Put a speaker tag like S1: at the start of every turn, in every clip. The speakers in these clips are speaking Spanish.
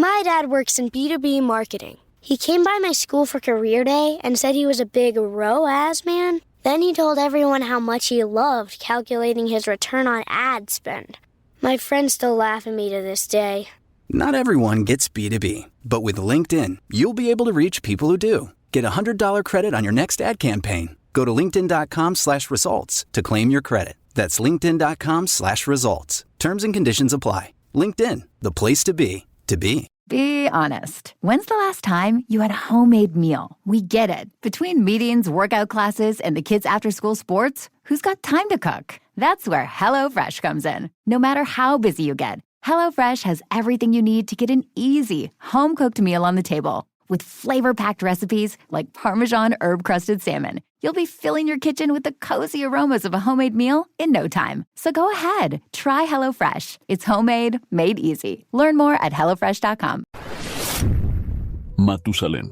S1: My dad works in B2B marketing. He came by my school for career day and said he was a big ROAS man. Then he told everyone how much he loved calculating his return on ad spend. My friends still laugh at me to this day.
S2: Not everyone gets B2B, but with LinkedIn, you'll be able to reach people who do. Get a $100 credit on your next ad campaign. Go to linkedin.com/results to claim your credit. That's linkedin.com/results. Terms and conditions apply. LinkedIn, the place to be, to be.
S3: Be honest. When's the last time you had a homemade meal? We get it. Between meetings, workout classes, and the kids' after-school sports, who's got time to cook? That's where HelloFresh comes in. No matter how busy you get, HelloFresh has everything you need to get an easy, home-cooked meal on the table. With flavor-packed recipes like Parmesan herb-crusted salmon, you'll be filling your kitchen with the cozy aromas of a homemade meal in no time. So go ahead, try HelloFresh. It's homemade, made easy. Learn more at HelloFresh.com.
S4: Matusalén.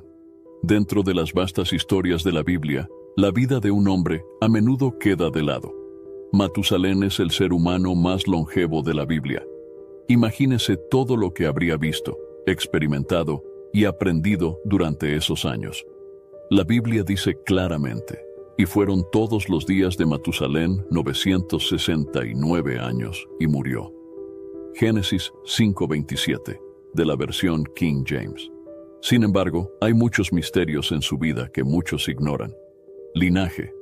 S4: Dentro de las vastas historias de la Biblia, la vida de un hombre a menudo queda de lado. Matusalén es el ser humano más longevo de la Biblia. Imagínese todo lo que habría visto, experimentado y aprendido durante esos años. La Biblia dice claramente, y fueron todos los días de Matusalén 969 años y murió. Génesis 5:27, de la versión King James. Sin embargo, hay muchos misterios en su vida que muchos ignoran. Linaje.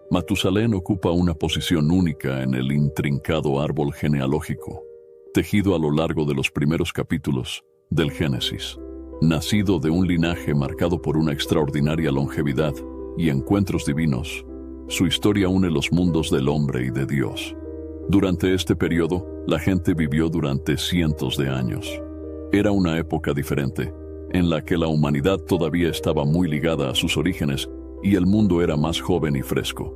S4: Matusalén ocupa una posición única en el intrincado árbol genealógico, tejido a lo largo de los primeros capítulos del Génesis. Nacido de un linaje marcado por una extraordinaria longevidad y encuentros divinos, su historia une los mundos del hombre y de Dios. Durante este periodo, la gente vivió durante cientos de años. Era una época diferente, en la que la humanidad todavía estaba muy ligada a sus orígenes y el mundo era más joven y fresco.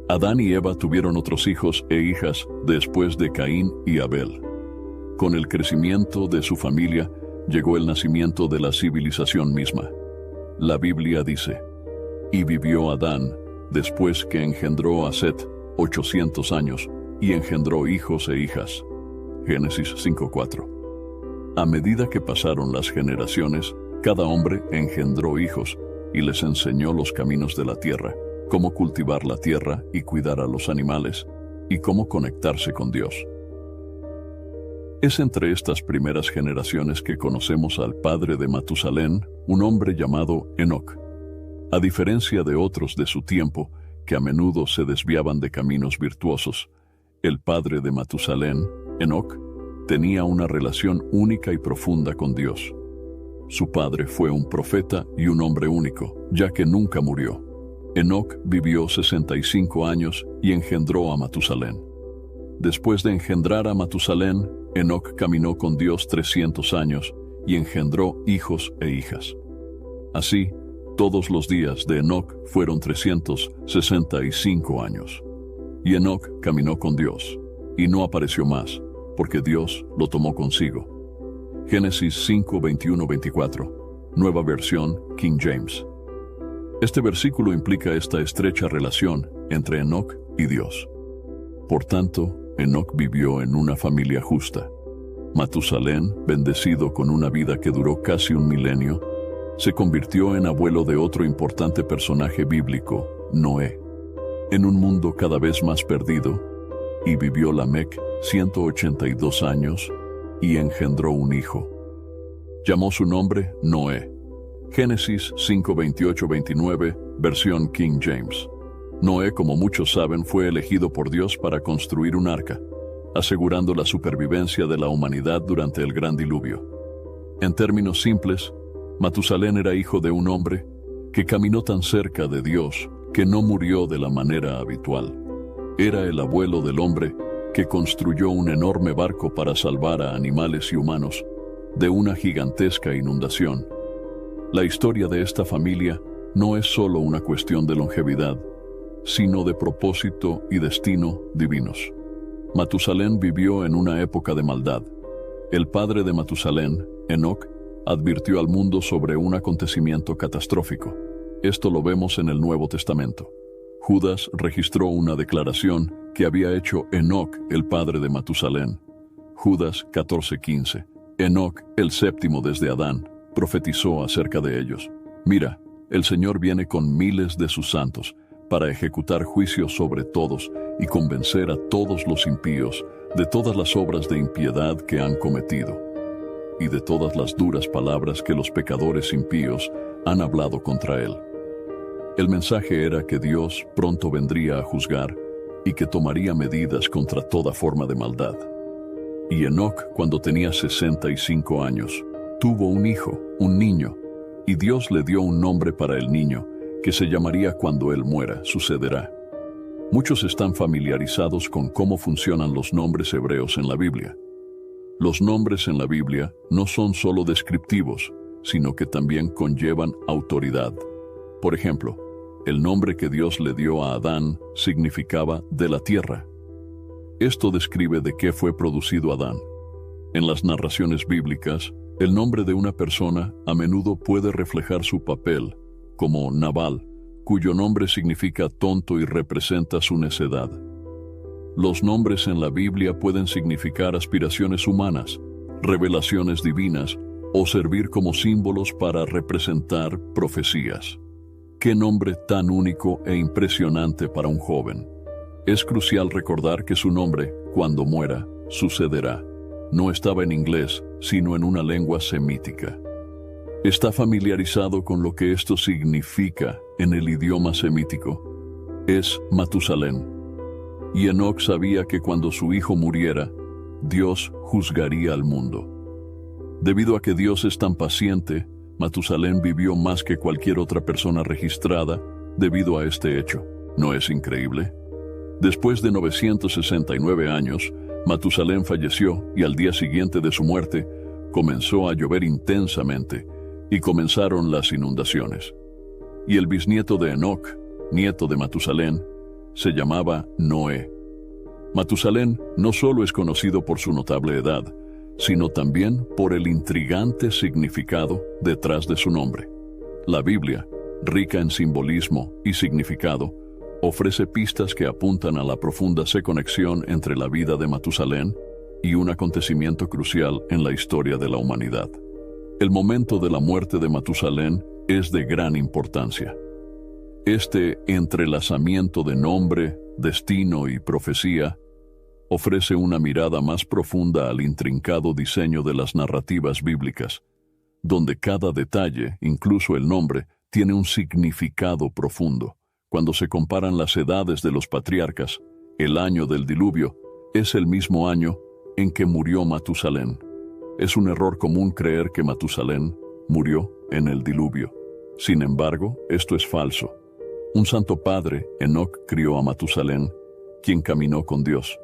S4: Adán y Eva tuvieron otros hijos e hijas después de Caín y Abel. Con el crecimiento de su familia, llegó el nacimiento de la civilización misma. La Biblia dice, y vivió Adán, después que engendró a Set, 800 años, y engendró hijos e hijas. Génesis 5:4. A medida que pasaron las generaciones, cada hombre engendró hijos, y les enseñó los caminos de la tierra, cómo cultivar la tierra y cuidar a los animales, y cómo conectarse con Dios. Es entre estas primeras generaciones que conocemos al padre de Matusalén, un hombre llamado Enoc. A diferencia de otros de su tiempo, que a menudo se desviaban de caminos virtuosos, el padre de Matusalén, Enoc, tenía una relación única y profunda con Dios. Su padre fue un profeta y un hombre único, ya que nunca murió. Enoc vivió 65 años y engendró a Matusalén. Después de engendrar a Matusalén, Enoc caminó con Dios 300 años y engendró hijos e hijas. Así, todos los días de Enoc fueron 365 años. Y Enoc caminó con Dios, y no apareció más, porque Dios lo tomó consigo. Génesis 5:21-24, nueva versión King James. Este versículo implica esta estrecha relación entre Enoc y Dios. Por tanto, Enoc vivió en una familia justa. Matusalén, bendecido con una vida que duró casi un milenio, se convirtió en abuelo de otro importante personaje bíblico, Noé. En un mundo cada vez más perdido, y vivió Lamec 182 años y engendró un hijo. Llamó su nombre Noé. Génesis 5:28-29, versión King James. Noé, como muchos saben, fue elegido por Dios para construir un arca, asegurando la supervivencia de la humanidad durante el gran diluvio. En términos simples, Matusalén era hijo de un hombre que caminó tan cerca de Dios que no murió de la manera habitual. Era el abuelo del hombre que construyó un enorme barco para salvar a animales y humanos de una gigantesca inundación. La historia de esta familia no es solo una cuestión de longevidad, sino de propósito y destino divinos. Matusalén vivió en una época de maldad. El padre de Matusalén, Enoc, advirtió al mundo sobre un acontecimiento catastrófico. Esto lo vemos en el Nuevo Testamento. Judas registró una declaración que había hecho Enoc, el padre de Matusalén. Judas 14:15. Enoc, el séptimo desde Adán, profetizó acerca de ellos. Mira, el Señor viene con miles de sus santos para ejecutar juicio sobre todos y convencer a todos los impíos de todas las obras de impiedad que han cometido y de todas las duras palabras que los pecadores impíos han hablado contra él. El mensaje era que Dios pronto vendría a juzgar y que tomaría medidas contra toda forma de maldad. Y Enoc, cuando tenía 65 años, tuvo un hijo, un niño, y Dios le dio un nombre para el niño, que se llamaría Cuando él muera, sucederá. Muchos están familiarizados con cómo funcionan los nombres hebreos en la Biblia. Los nombres en la Biblia no son solo descriptivos, sino que también conllevan autoridad. Por ejemplo, el nombre que Dios le dio a Adán significaba de la tierra. Esto describe de qué fue producido Adán. En las narraciones bíblicas, el nombre de una persona a menudo puede reflejar su papel, como Nabal, cuyo nombre significa tonto y representa su necedad. Los nombres en la Biblia pueden significar aspiraciones humanas, revelaciones divinas o servir como símbolos para representar profecías. ¡Qué nombre tan único e impresionante para un joven! Es crucial recordar que su nombre, cuando muera, sucederá. No estaba en inglés, sino en una lengua semítica. ¿Está familiarizado con lo que esto significa en el idioma semítico? Es Matusalén. Y Enoc sabía que cuando su hijo muriera, Dios juzgaría al mundo. Debido a que Dios es tan paciente, Matusalén vivió más que cualquier otra persona registrada debido a este hecho. ¿No es increíble? Después de 969 años, Matusalén falleció y al día siguiente de su muerte comenzó a llover intensamente y comenzaron las inundaciones. Y el bisnieto de Enoc, nieto de Matusalén, se llamaba Noé. Matusalén no solo es conocido por su notable edad, sino también por el intrigante significado detrás de su nombre. La Biblia, rica en simbolismo y significado, ofrece pistas que apuntan a la profunda conexión entre la vida de Matusalén y un acontecimiento crucial en la historia de la humanidad. El momento de la muerte de Matusalén es de gran importancia. Este entrelazamiento de nombre, destino y profecía ofrece una mirada más profunda al intrincado diseño de las narrativas bíblicas, donde cada detalle, incluso el nombre, tiene un significado profundo. Cuando se comparan las edades de los patriarcas, el año del diluvio es el mismo año en que murió Matusalén. Es un error común creer que Matusalén murió en el diluvio. Sin embargo, esto es falso. Un santo padre, Enoc, crió a Matusalén, quien caminó con Dios.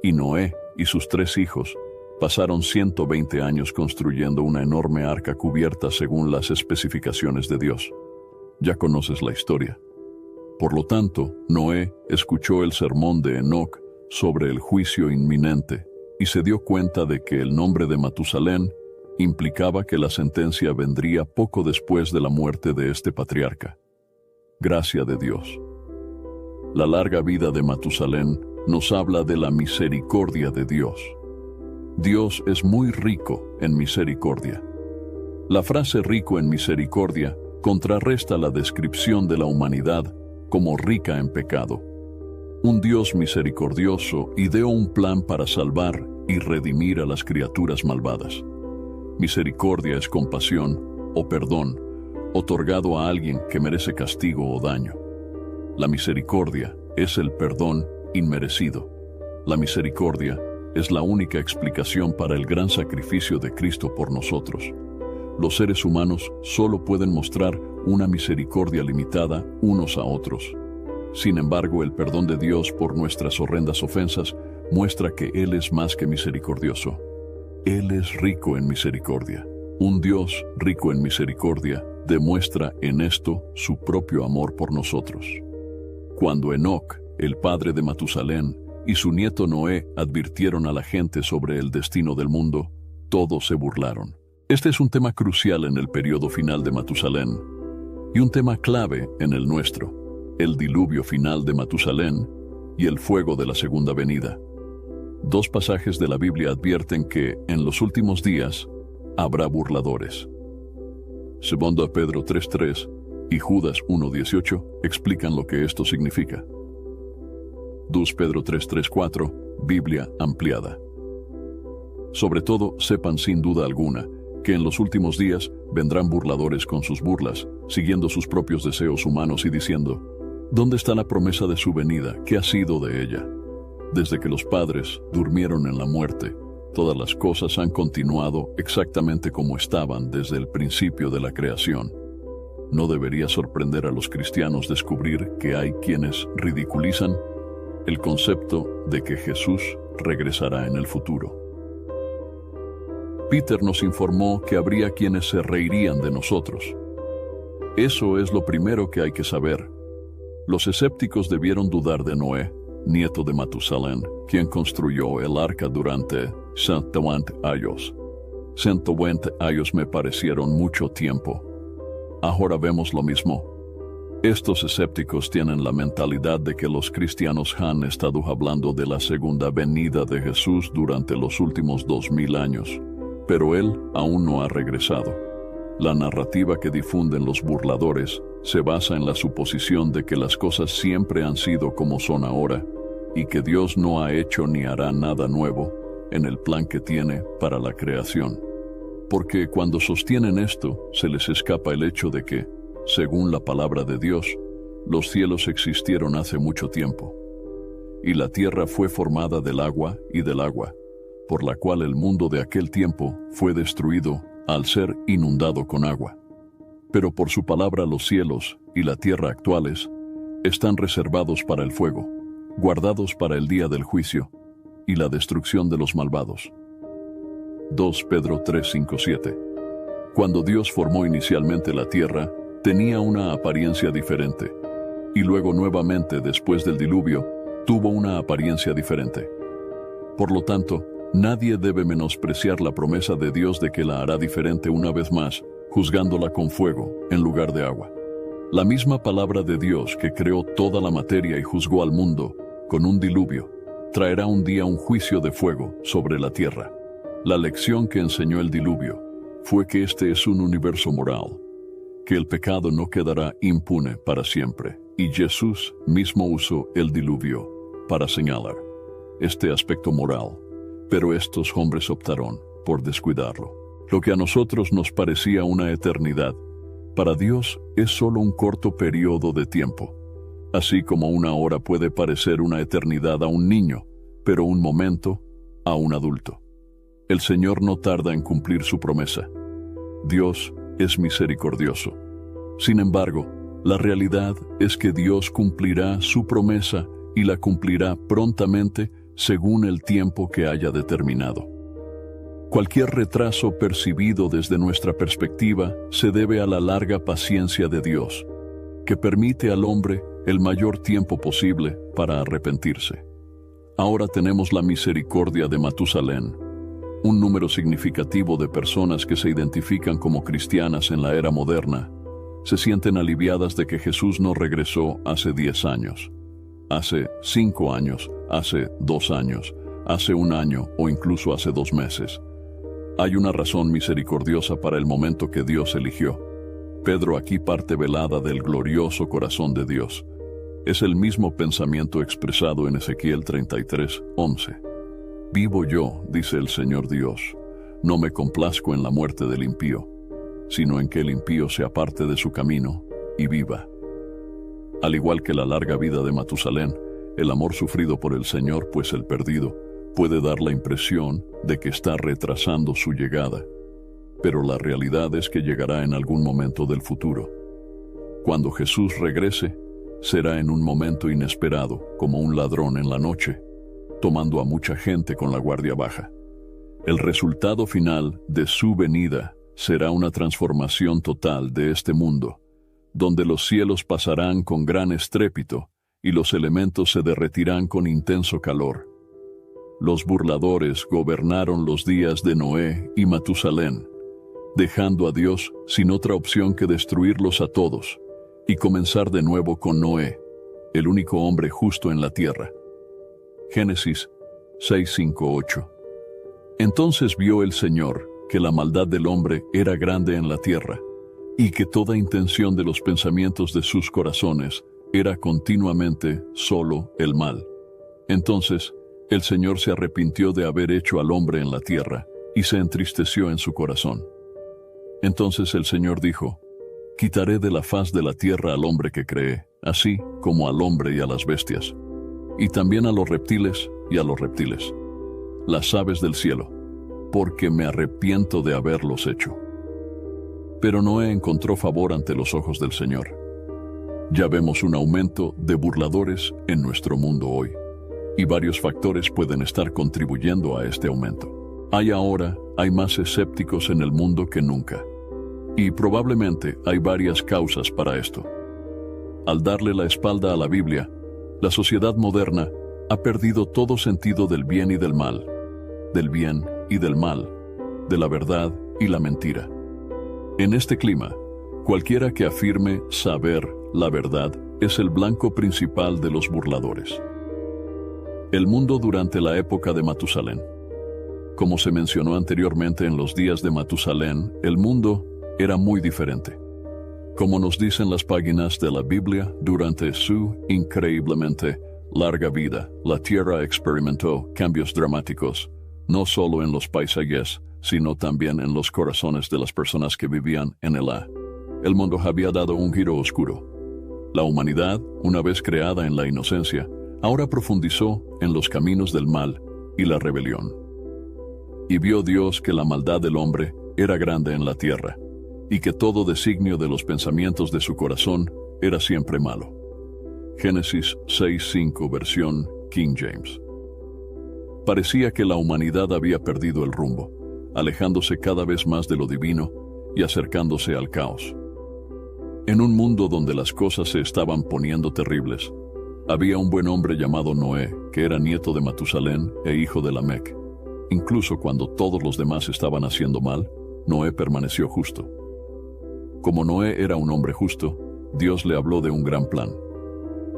S4: Y Noé y sus 3 hijos pasaron 120 años construyendo una enorme arca cubierta según las especificaciones de Dios. Ya conoces la historia. Por lo tanto, Noé escuchó el sermón de Enoc sobre el juicio inminente y se dio cuenta de que el nombre de Matusalén implicaba que la sentencia vendría poco después de la muerte de este patriarca. Gracia de Dios. La larga vida de Matusalén nos habla de la misericordia de Dios. Dios es muy rico en misericordia. La frase rico en misericordia contrarresta la descripción de la humanidad como rica en pecado. Un Dios misericordioso ideó un plan para salvar y redimir a las criaturas malvadas. Misericordia es compasión o perdón otorgado a alguien que merece castigo o daño. La misericordia es el perdón inmerecido. La misericordia es la única explicación para el gran sacrificio de Cristo por nosotros. Los seres humanos solo pueden mostrar una misericordia limitada unos a otros. Sin embargo, el perdón de Dios por nuestras horrendas ofensas muestra que Él es más que misericordioso. Él es rico en misericordia. Un Dios rico en misericordia demuestra en esto su propio amor por nosotros. Cuando Enoc, el padre de Matusalén, y su nieto Noé advirtieron a la gente sobre el destino del mundo, todos se burlaron. Este es un tema crucial en el periodo final de Matusalén y un tema clave en el nuestro, el diluvio final de Matusalén y el fuego de la segunda venida. 2 pasajes de la Biblia advierten que en los últimos días habrá burladores. 2 Pedro 3:3 y Judas 1:18 explican lo que esto significa. 2 Pedro 3:4, Biblia ampliada. Sobre todo, sepan sin duda alguna que en los últimos días vendrán burladores con sus burlas, siguiendo sus propios deseos humanos y diciendo: ¿dónde está la promesa de su venida? ¿Qué ha sido de ella? Desde que los padres durmieron en la muerte, todas las cosas han continuado exactamente como estaban desde el principio de la creación. No debería sorprender a los cristianos descubrir que hay quienes ridiculizan el concepto de que Jesús regresará en el futuro. Peter nos informó que habría quienes se reirían de nosotros. Eso es lo primero que hay que saber. Los escépticos debieron dudar de Noé, nieto de Matusalén, quien construyó el arca durante 120 años. 120 años me parecieron mucho tiempo. Ahora vemos lo mismo. Estos escépticos tienen la mentalidad de que los cristianos han estado hablando de la segunda venida de Jesús durante los últimos 2000 años, pero Él aún no ha regresado. La narrativa que difunden los burladores se basa en la suposición de que las cosas siempre han sido como son ahora y que Dios no ha hecho ni hará nada nuevo en el plan que tiene para la creación. Porque cuando sostienen esto, se les escapa el hecho de que, según la palabra de Dios, los cielos existieron hace mucho tiempo, y la tierra fue formada del agua y del agua, por la cual el mundo de aquel tiempo fue destruido al ser inundado con agua. Pero por su palabra los cielos y la tierra actuales están reservados para el fuego, guardados para el día del juicio y la destrucción de los malvados. 2 Pedro 3:5-7. Cuando Dios formó inicialmente la tierra, tenía una apariencia diferente, y luego nuevamente después del diluvio, tuvo una apariencia diferente. Por lo tanto, nadie debe menospreciar la promesa de Dios de que la hará diferente una vez más, juzgándola con fuego en lugar de agua. La misma palabra de Dios que creó toda la materia y juzgó al mundo con un diluvio, traerá un día un juicio de fuego sobre la tierra. La lección que enseñó el diluvio fue que este es un universo moral, que el pecado no quedará impune para siempre, y Jesús mismo usó el diluvio para señalar este aspecto moral, pero estos hombres optaron por descuidarlo. Lo que a nosotros nos parecía una eternidad, para Dios es solo un corto periodo de tiempo, así como una hora puede parecer una eternidad a un niño, pero un momento a un adulto. El Señor no tarda en cumplir su promesa. Dios es misericordioso. Sin embargo, la realidad es que Dios cumplirá su promesa y la cumplirá prontamente según el tiempo que haya determinado. Cualquier retraso percibido desde nuestra perspectiva se debe a la larga paciencia de Dios, que permite al hombre el mayor tiempo posible para arrepentirse. Ahora tenemos la misericordia de Matusalén, un número significativo de personas que se identifican como cristianas en la era moderna se sienten aliviadas de que Jesús no regresó hace 10 años, hace 5 años, hace 2 años, hace 1 año o incluso hace 2 meses. Hay una razón misericordiosa para el momento que Dios eligió. Pedro aquí parte velada del glorioso corazón de Dios. Es el mismo pensamiento expresado en Ezequiel 33:11. Vivo yo, dice el Señor Dios, no me complazco en la muerte del impío, sino en que el impío se aparte de su camino y viva. Al igual que la larga vida de Matusalén, el amor sufrido por el Señor, pues el perdido, puede dar la impresión de que está retrasando su llegada, pero la realidad es que llegará en algún momento del futuro. Cuando Jesús regrese, será en un momento inesperado, como un ladrón en la noche, tomando a mucha gente con la guardia baja. El resultado final de su venida será una transformación total de este mundo, donde los cielos pasarán con gran estrépito y los elementos se derretirán con intenso calor. Los burladores gobernaron los días de Noé y Matusalén, dejando a Dios sin otra opción que destruirlos a todos y comenzar de nuevo con Noé, el único hombre justo en la tierra. Génesis 6:5-8. Entonces vio el Señor que la maldad del hombre era grande en la tierra, y que toda intención de los pensamientos de sus corazones era continuamente solo el mal. Entonces el Señor se arrepintió de haber hecho al hombre en la tierra, y se entristeció en su corazón. Entonces el Señor dijo: Quitaré de la faz de la tierra al hombre que cree, así como al hombre y a las bestias, y también a los reptiles y a los reptiles, las aves del cielo, porque me arrepiento de haberlos hecho. Pero Noé encontró favor ante los ojos del Señor. Ya vemos un aumento de burladores en nuestro mundo hoy, y varios factores pueden estar contribuyendo a este aumento. Hay más escépticos en el mundo que nunca, y probablemente hay varias causas para esto. Al darle la espalda a la Biblia, la sociedad moderna ha perdido todo sentido del bien y del mal, del bien y del mal, de la verdad y la mentira. En este clima, cualquiera que afirme saber la verdad es el blanco principal de los burladores. El mundo durante la época de Matusalén. Como se mencionó anteriormente, en los días de Matusalén, el mundo era muy diferente. Como nos dicen las páginas de la Biblia, durante su increíblemente larga vida, la tierra experimentó cambios dramáticos, no solo en los paisajes, sino también en los corazones de las personas que vivían en ella. El mundo había dado un giro oscuro. La humanidad, una vez creada en la inocencia, ahora profundizó en los caminos del mal y la rebelión. Y vio Dios que la maldad del hombre era grande en la tierra, y que todo designio de los pensamientos de su corazón era siempre malo. Génesis 6:5, versión King James. Parecía que la humanidad había perdido el rumbo, alejándose cada vez más de lo divino y acercándose al caos. En un mundo donde las cosas se estaban poniendo terribles, había un buen hombre llamado Noé, que era nieto de Matusalén e hijo de Lamec. Incluso cuando todos los demás estaban haciendo mal, Noé permaneció justo. Como Noé era un hombre justo, Dios le habló de un gran plan.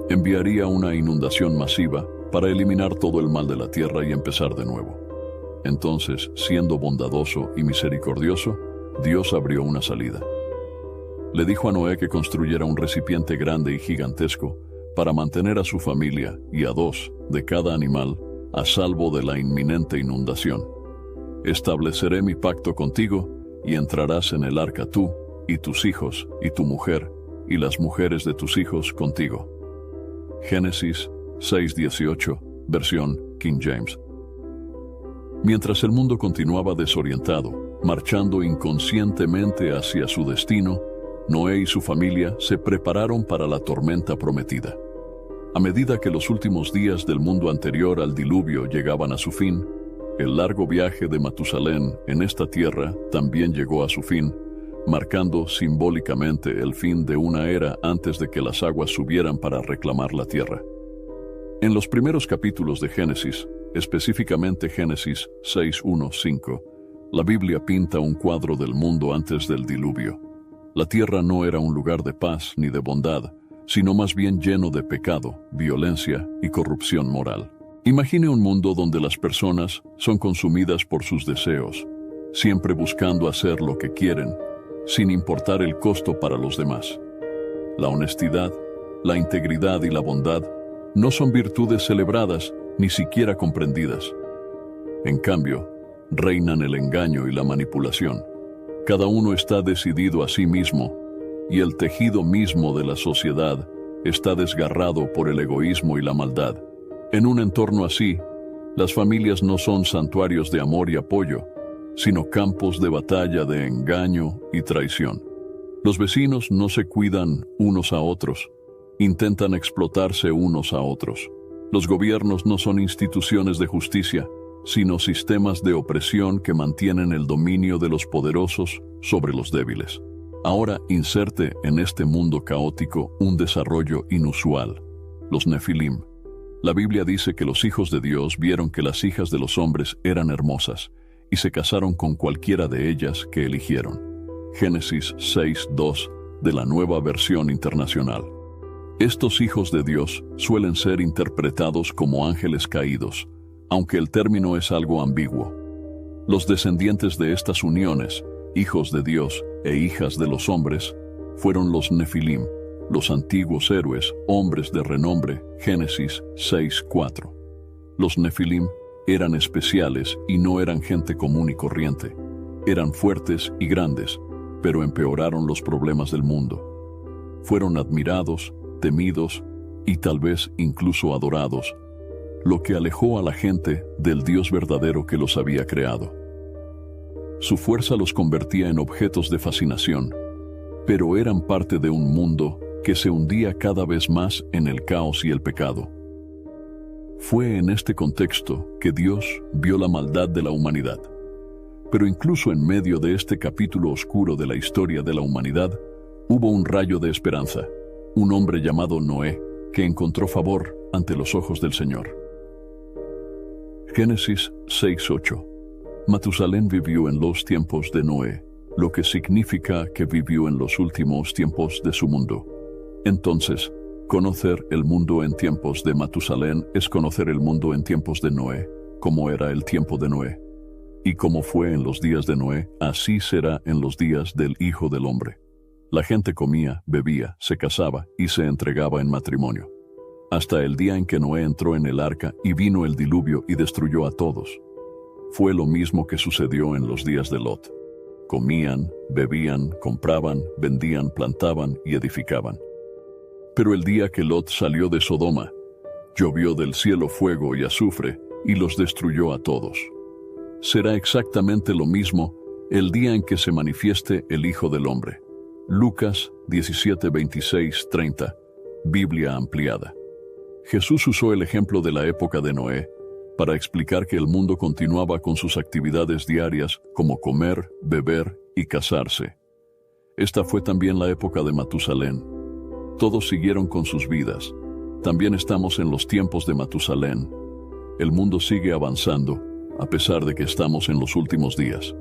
S4: Enviaría una inundación masiva para eliminar todo el mal de la tierra y empezar de nuevo. Entonces, siendo bondadoso y misericordioso, Dios abrió una salida. Le dijo a Noé que construyera un recipiente grande y gigantesco para mantener a su familia y a 2 de cada animal a salvo de la inminente inundación. Estableceré mi pacto contigo y entrarás en el arca tú y tus hijos y tu mujer y las mujeres de tus hijos contigo. Génesis 6:18, versión King James. Mientras el mundo continuaba desorientado, marchando inconscientemente hacia su destino, Noé y su familia se prepararon para la tormenta prometida. A medida que los últimos días del mundo anterior al diluvio llegaban a su fin, el largo viaje de Matusalén en esta tierra también llegó a su fin, marcando simbólicamente el fin de una era antes de que las aguas subieran para reclamar la tierra. En los primeros capítulos de Génesis, específicamente Génesis 6:1-5, la Biblia pinta un cuadro del mundo antes del diluvio. La tierra no era un lugar de paz ni de bondad, sino más bien lleno de pecado, violencia y corrupción moral. Imagine un mundo donde las personas son consumidas por sus deseos, siempre buscando hacer lo que quieren, sin importar el costo para los demás. La honestidad, la integridad y la bondad no son virtudes celebradas ni siquiera comprendidas. En cambio, reinan el engaño y la manipulación. Cada uno está decidido a sí mismo, y el tejido mismo de la sociedad está desgarrado por el egoísmo y la maldad. En un entorno así, las familias no son santuarios de amor y apoyo, sino campos de batalla de engaño y traición. Los vecinos no se cuidan unos a otros, intentan explotarse unos a otros. Los gobiernos no son instituciones de justicia, sino sistemas de opresión que mantienen el dominio de los poderosos sobre los débiles. Ahora inserte en este mundo caótico un desarrollo inusual: los Nefilim. La Biblia dice que los hijos de Dios vieron que las hijas de los hombres eran hermosas y se casaron con cualquiera de ellas que eligieron. Génesis 6:2 de la Nueva Versión Internacional. Estos hijos de Dios suelen ser interpretados como ángeles caídos, aunque el término es algo ambiguo. Los descendientes de estas uniones, hijos de Dios e hijas de los hombres, fueron los Nefilim, los antiguos héroes, hombres de renombre, Génesis 6:4. Los Nefilim eran especiales y no eran gente común y corriente. Eran fuertes y grandes, pero empeoraron los problemas del mundo. Fueron admirados, temidos y tal vez incluso adorados, lo que alejó a la gente del Dios verdadero que los había creado. Su fuerza los convertía en objetos de fascinación, pero eran parte de un mundo que se hundía cada vez más en el caos y el pecado. Fue en este contexto que Dios vio la maldad de la humanidad. Pero incluso en medio de este capítulo oscuro de la historia de la humanidad, hubo un rayo de esperanza, un hombre llamado Noé, que encontró favor ante los ojos del Señor. Génesis 6:8. Matusalén vivió en los tiempos de Noé, lo que significa que vivió en los últimos tiempos de su mundo. Entonces, conocer el mundo en tiempos de Matusalén es conocer el mundo en tiempos de Noé, como era el tiempo de Noé. Y como fue en los días de Noé, así será en los días del Hijo del Hombre. La gente comía, bebía, se casaba y se entregaba en matrimonio. Hasta el día en que Noé entró en el arca y vino el diluvio y destruyó a todos. Fue lo mismo que sucedió en los días de Lot. Comían, bebían, compraban, vendían, plantaban y edificaban. Pero el día que Lot salió de Sodoma, llovió del cielo fuego y azufre y los destruyó a todos. Será exactamente lo mismo el día en que se manifieste el Hijo del Hombre. Lucas 17:26-30, Biblia ampliada. Jesús usó el ejemplo de la época de Noé para explicar que el mundo continuaba con sus actividades diarias como comer, beber y casarse. Esta fue también la época de Matusalén. Todos siguieron con sus vidas. También estamos en los tiempos de Matusalén. El mundo sigue avanzando, a pesar de que estamos en los últimos días.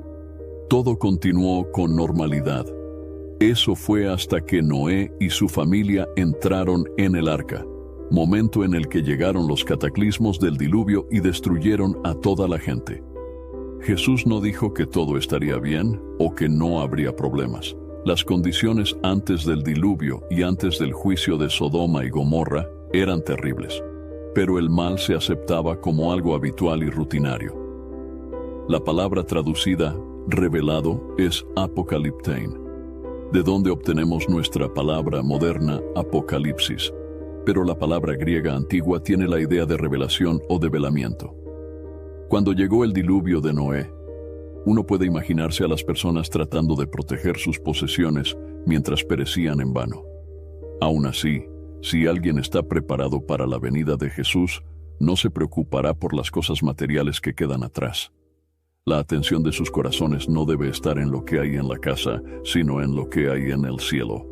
S4: Todo continuó con normalidad. Eso fue hasta que Noé y su familia entraron en el arca, momento en el que llegaron los cataclismos del diluvio y destruyeron a toda la gente. Jesús no dijo que todo estaría bien o que no habría problemas. Las condiciones antes del diluvio y antes del juicio de Sodoma y Gomorra eran terribles, pero el mal se aceptaba como algo habitual y rutinario. La palabra traducida revelado es apocaliptein, de donde obtenemos nuestra palabra moderna apocalipsis, pero la palabra griega antigua tiene la idea de revelación o develamiento. Cuando llegó el diluvio de Noé, uno puede imaginarse a las personas tratando de proteger sus posesiones mientras perecían en vano. Aún así, si alguien está preparado para la venida de Jesús, no se preocupará por las cosas materiales que quedan atrás. La atención de sus corazones no debe estar en lo que hay en la casa, sino en lo que hay en el cielo.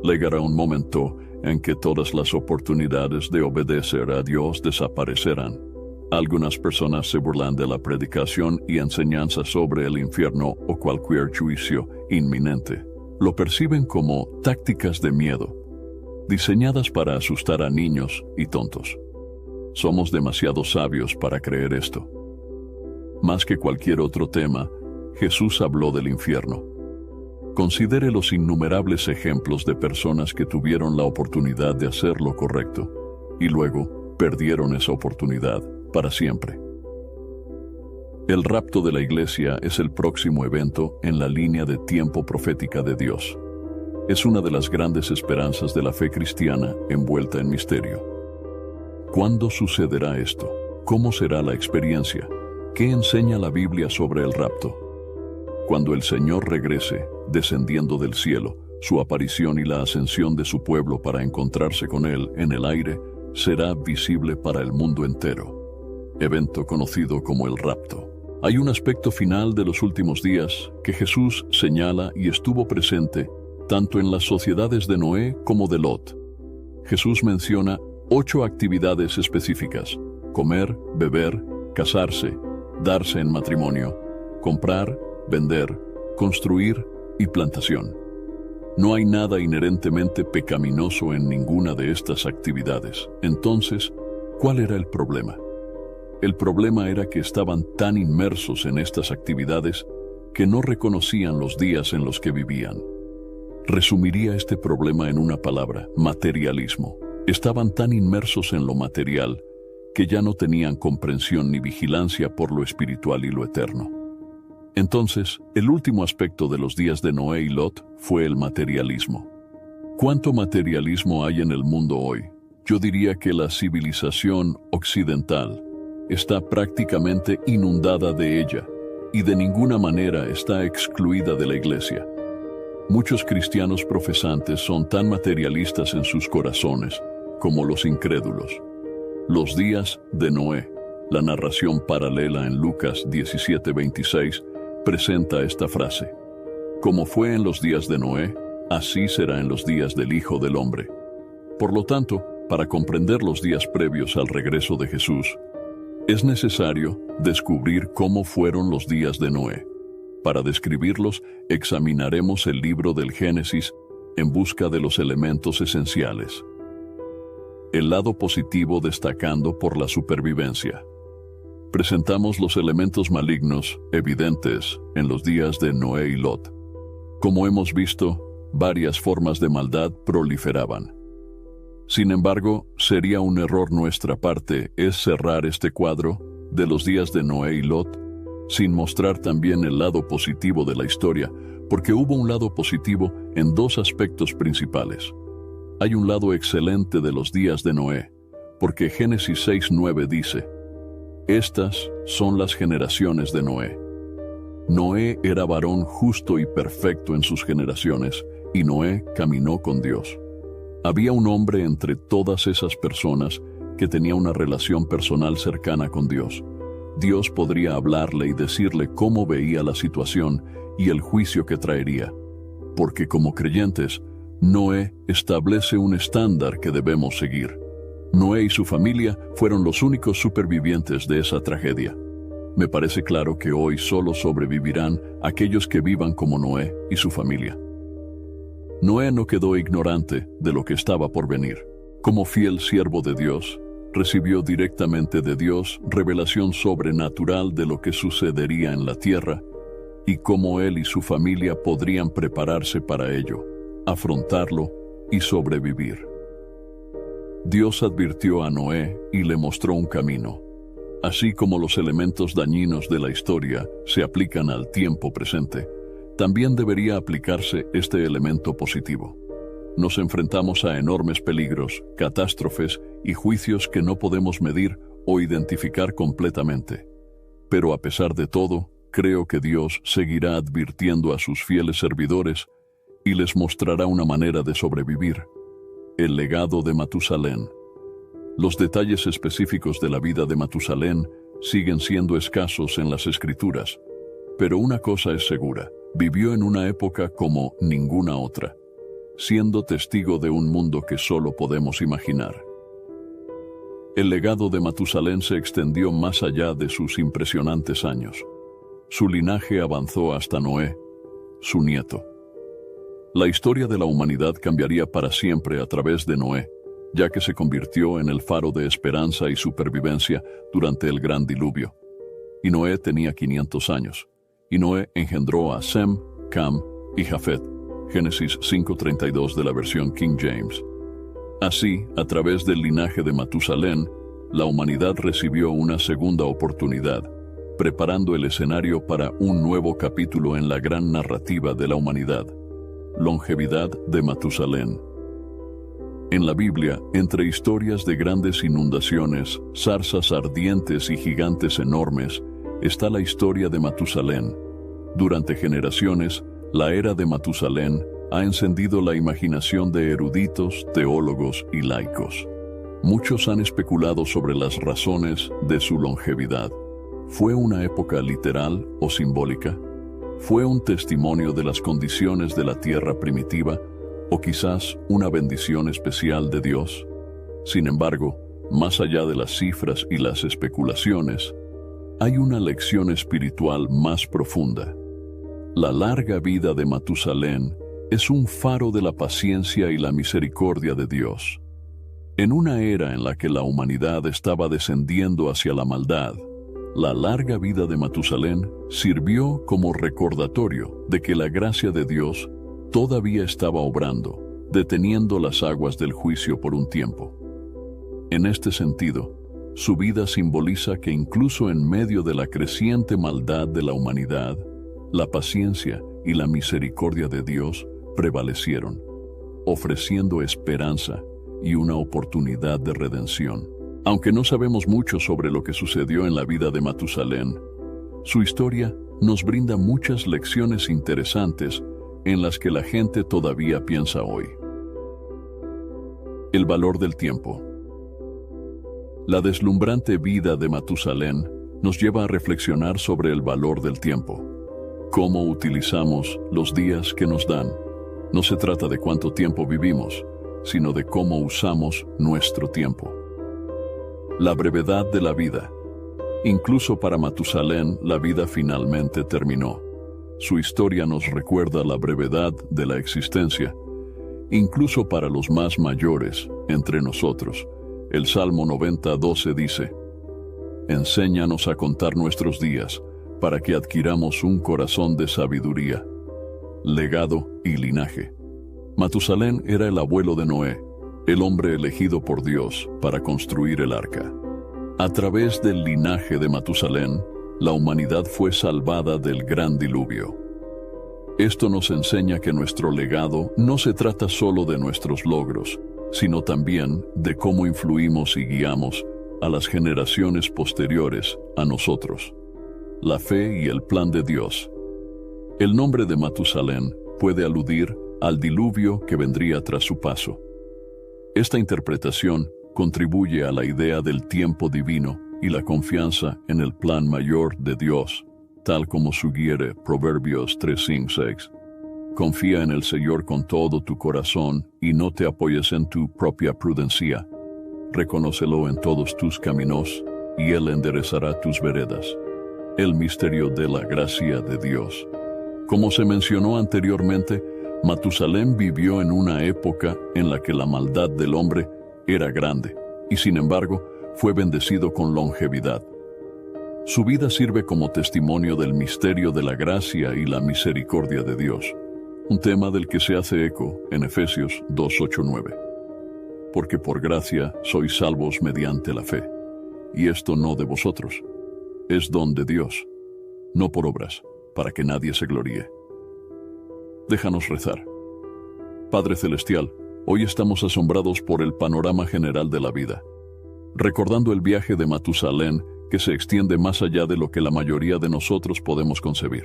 S4: Llegará un momento en que todas las oportunidades de obedecer a Dios desaparecerán. Algunas personas se burlan de la predicación y enseñanza sobre el infierno o cualquier juicio inminente. Lo perciben como tácticas de miedo, diseñadas para asustar a niños y tontos. Somos demasiado sabios para creer esto. Más que cualquier otro tema, Jesús habló del infierno. Considere los innumerables ejemplos de personas que tuvieron la oportunidad de hacer lo correcto y luego perdieron esa oportunidad para siempre. El rapto de la iglesia es el próximo evento en la línea de tiempo profética de Dios. Es una de las grandes esperanzas de la fe cristiana envuelta en misterio. ¿Cuándo sucederá esto? ¿Cómo será la experiencia? ¿Qué enseña la Biblia sobre el rapto? Cuando el Señor regrese, descendiendo del cielo, su aparición y la ascensión de su pueblo para encontrarse con Él en el aire será visible para el mundo entero. Evento conocido como el rapto. Hay un aspecto final de los últimos días que Jesús señala y estuvo presente tanto en las sociedades de Noé como de Lot. Jesús menciona 8 actividades específicas: comer, beber, casarse, darse en matrimonio, comprar, vender, construir y plantación. No hay nada inherentemente pecaminoso en ninguna de estas actividades. Entonces, ¿cuál era el problema? El problema era que estaban tan inmersos en estas actividades que no reconocían los días en los que vivían. Resumiría este problema en una palabra: materialismo. Estaban tan inmersos en lo material que ya no tenían comprensión ni vigilancia por lo espiritual y lo eterno. Entonces, el último aspecto de los días de Noé y Lot fue el materialismo. ¿Cuánto materialismo hay en el mundo hoy? Yo diría que la civilización occidental está prácticamente inundada de ella y de ninguna manera está excluida de la iglesia. Muchos cristianos profesantes son tan materialistas en sus corazones como los incrédulos. Los días de Noé, la narración paralela en Lucas 17:26, presenta esta frase: como fue en los días de Noé, así será en los días del Hijo del Hombre. Por lo tanto, para comprender los días previos al regreso de Jesús, es necesario descubrir cómo fueron los días de Noé. Para describirlos, examinaremos el libro del Génesis en busca de los elementos esenciales. El lado positivo destacando por la supervivencia. Presentamos los elementos malignos evidentes en los días de Noé y Lot. Como hemos visto, varias formas de maldad proliferaban. Sin embargo, sería un error nuestra parte cerrar este cuadro de los días de Noé y Lot sin mostrar también el lado positivo de la historia, porque hubo un lado positivo en dos aspectos principales. Hay un lado excelente de los días de Noé, porque Génesis 6:9 dice: estas son las generaciones de Noé. Noé era varón justo y perfecto en sus generaciones, y Noé caminó con Dios. Había un hombre entre todas esas personas que tenía una relación personal cercana con Dios. Dios podría hablarle y decirle cómo veía la situación y el juicio que traería, porque como creyentes, Noé establece un estándar que debemos seguir. Noé y su familia fueron los únicos supervivientes de esa tragedia. Me parece claro que hoy solo sobrevivirán aquellos que vivan como Noé y su familia. Noé no quedó ignorante de lo que estaba por venir. Como fiel siervo de Dios, recibió directamente de Dios revelación sobrenatural de lo que sucedería en la tierra y cómo él y su familia podrían prepararse para ello, afrontarlo y sobrevivir. Dios advirtió a Noé y le mostró un camino. Así como los elementos dañinos de la historia se aplican al tiempo presente, también debería aplicarse este elemento positivo. Nos enfrentamos a enormes peligros, catástrofes y juicios que no podemos medir o identificar completamente. Pero a pesar de todo, creo que Dios seguirá advirtiendo a sus fieles servidores y les mostrará una manera de sobrevivir. El legado de Matusalén. Los detalles específicos de la vida de Matusalén siguen siendo escasos en las Escrituras, pero una cosa es segura: vivió en una época como ninguna otra, siendo testigo de un mundo que solo podemos imaginar. El legado de Matusalén se extendió más allá de sus impresionantes años. Su linaje avanzó hasta Noé, su nieto. La historia de la humanidad cambiaría para siempre a través de Noé, ya que se convirtió en el faro de esperanza y supervivencia durante el gran diluvio. Y Noé tenía 500 años. Y Noé engendró a Sem, Cam y Jafet, Génesis 5:32 de la versión King James. Así, a través del linaje de Matusalén, la humanidad recibió una segunda oportunidad, preparando el escenario para un nuevo capítulo en la gran narrativa de la humanidad. Longevidad de Matusalén. En la Biblia, entre historias de grandes inundaciones, zarzas ardientes y gigantes enormes, está la historia de Matusalén. Durante generaciones, la era de Matusalén ha encendido la imaginación de eruditos, teólogos y laicos. Muchos han especulado sobre las razones de su longevidad. ¿Fue una época literal o simbólica? ¿Fue un testimonio de las condiciones de la tierra primitiva o quizás una bendición especial de Dios? Sin embargo, más allá de las cifras y las especulaciones, hay una lección espiritual más profunda. La larga vida de Matusalén es un faro de la paciencia y la misericordia de Dios. En una era en la que la humanidad estaba descendiendo hacia la maldad, la larga vida de Matusalén sirvió como recordatorio de que la gracia de Dios todavía estaba obrando, deteniendo las aguas del juicio por un tiempo. En este sentido, su vida simboliza que incluso en medio de la creciente maldad de la humanidad, la paciencia y la misericordia de Dios prevalecieron, ofreciendo esperanza y una oportunidad de redención. Aunque no sabemos mucho sobre lo que sucedió en la vida de Matusalén, su historia nos brinda muchas lecciones interesantes en las que la gente todavía piensa hoy. El valor del tiempo. La deslumbrante vida de Matusalén nos lleva a reflexionar sobre el valor del tiempo. Cómo utilizamos los días que nos dan. No se trata de cuánto tiempo vivimos, sino de cómo usamos nuestro tiempo. La brevedad de la vida. Incluso para Matusalén, la vida finalmente terminó. Su historia nos recuerda la brevedad de la existencia, incluso para los más mayores entre nosotros. El Salmo 90:12 dice: Enséñanos a contar nuestros días, para que adquiramos un corazón de sabiduría. Legado y linaje. Matusalén era el abuelo de Noé, el hombre elegido por Dios para construir el arca. A través del linaje de Matusalén, la humanidad fue salvada del gran diluvio. Esto nos enseña que nuestro legado no se trata solo de nuestros logros, sino también de cómo influimos y guiamos a las generaciones posteriores a nosotros. La fe y el plan de Dios. El nombre de Matusalén puede aludir al diluvio que vendría tras su paso. Esta interpretación contribuye a la idea del tiempo divino y la confianza en el plan mayor de Dios, tal como sugiere Proverbios 3:6. Confía en el Señor con todo tu corazón y no te apoyes en tu propia prudencia. Reconócelo en todos tus caminos y Él enderezará tus veredas. El misterio de la gracia de Dios. Como se mencionó anteriormente, Matusalén vivió en una época en la que la maldad del hombre era grande y sin embargo fue bendecido con longevidad. Su vida sirve como testimonio del misterio de la gracia y la misericordia de Dios, un tema del que se hace eco en Efesios 2:8-9. Porque por gracia sois salvos mediante la fe, y esto no de vosotros, es don de Dios, no por obras, para que nadie se gloríe. Déjanos rezar. Padre Celestial, hoy estamos asombrados por el panorama general de la vida, recordando el viaje de Matusalén que se extiende más allá de lo que la mayoría de nosotros podemos concebir.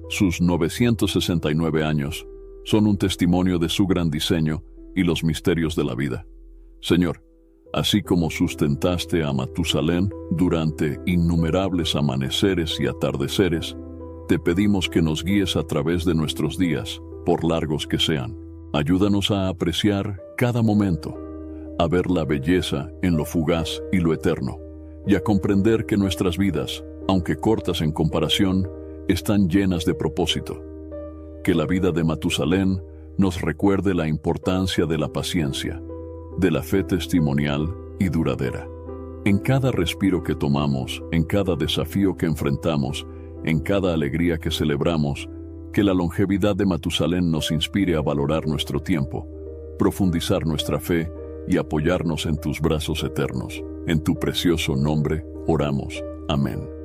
S4: Sus 969 años son un testimonio de su gran diseño y los misterios de la vida. Señor, así como sustentaste a Matusalén durante innumerables amaneceres y atardeceres, te pedimos que nos guíes a través de nuestros días, por largos que sean. Ayúdanos a apreciar cada momento, a ver la belleza en lo fugaz y lo eterno, y a comprender que nuestras vidas, aunque cortas en comparación, están llenas de propósito. Que la vida de Matusalén nos recuerde la importancia de la paciencia, de la fe testimonial y duradera. En cada respiro que tomamos, en cada desafío que enfrentamos, en cada alegría que celebramos, que la longevidad de Matusalén nos inspire a valorar nuestro tiempo, profundizar nuestra fe y apoyarnos en tus brazos eternos. En tu precioso nombre oramos. Amén.